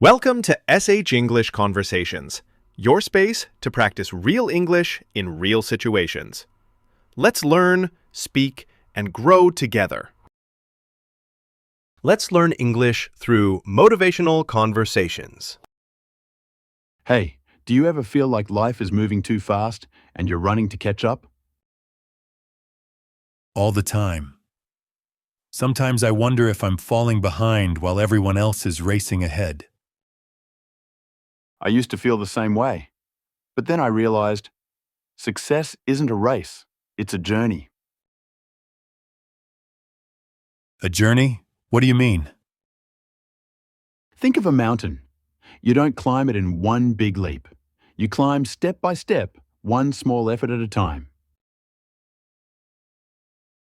Welcome to SH English Conversations, your space to practice real English in real situations. Let's learn, speak, and grow together. Let's learn English through motivational conversations. Hey, do you ever feel like life is moving too fast and you're running to catch up? All the time. Sometimes I wonder if I'm falling behind while everyone else is racing ahead. I used to feel the same way. But then I realized success isn't a race, it's a journey. A journey? What do you mean? Think of a mountain. You don't climb it in one big leap. You climb step by step, one small effort at a time.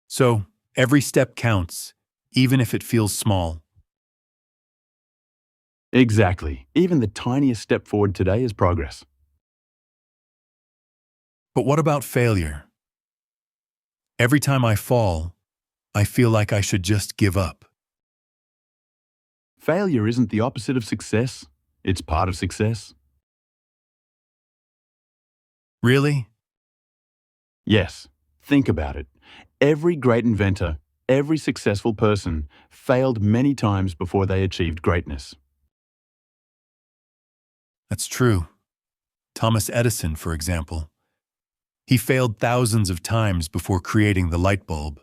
So, every step counts, even if it feels small. Exactly. Even the tiniest step forward today is progress. But what about failure? Every time I fall, I feel like I should just give up. Failure isn't the opposite of success. It's part of success. Really? Yes, think about it. Every great inventor, every successful person failed many times before they achieved greatness. That's true. Thomas Edison, for example. He failed thousands of times before creating the light bulb.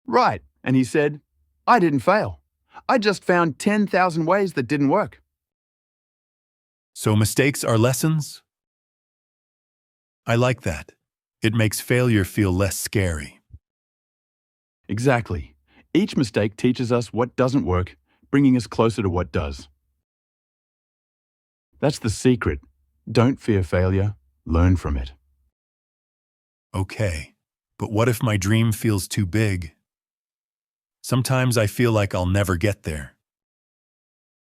Right, and he said, I didn't fail. I just found 10,000 ways that didn't work. So mistakes are lessons? I like that. It makes failure feel less scary. Exactly. Each mistake teaches us what doesn't work, bringing us closer to what does. That's the secret. Don't fear failure, learn from it. Okay, but what if my dream feels too big? Sometimes I feel like I'll never get there.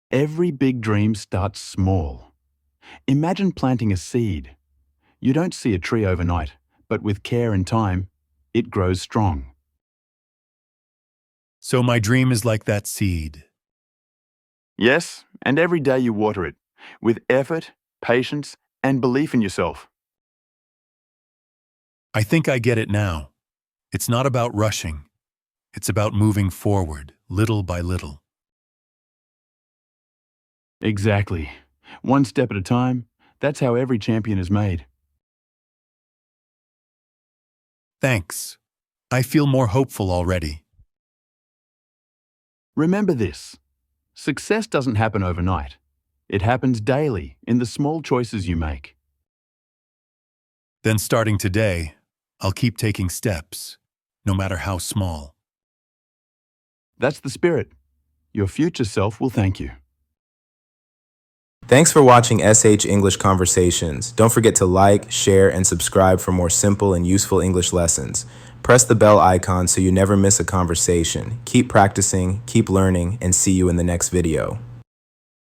Every big dream starts small. Imagine planting a seed. You don't see a tree overnight, but with care and time, it grows strong. So my dream is like that seed. Yes, and every day you water it, with effort, patience, and belief in yourself. I think I get it now. It's not about rushing. It's about moving forward, little by little. Exactly. One step at a time, that's how every champion is made. Thanks. I feel more hopeful already. Remember this. Success doesn't happen overnight. It happens daily in the small choices you make. Then starting today, I'll keep taking steps, no matter how small. That's the spirit. Your future self will thank you. Thanks for watching SH English Conversations. Don't forget to like, share, and subscribe for more simple and useful English lessons. Press the bell icon so you never miss a conversation. Keep practicing, keep learning, and see you in the next video.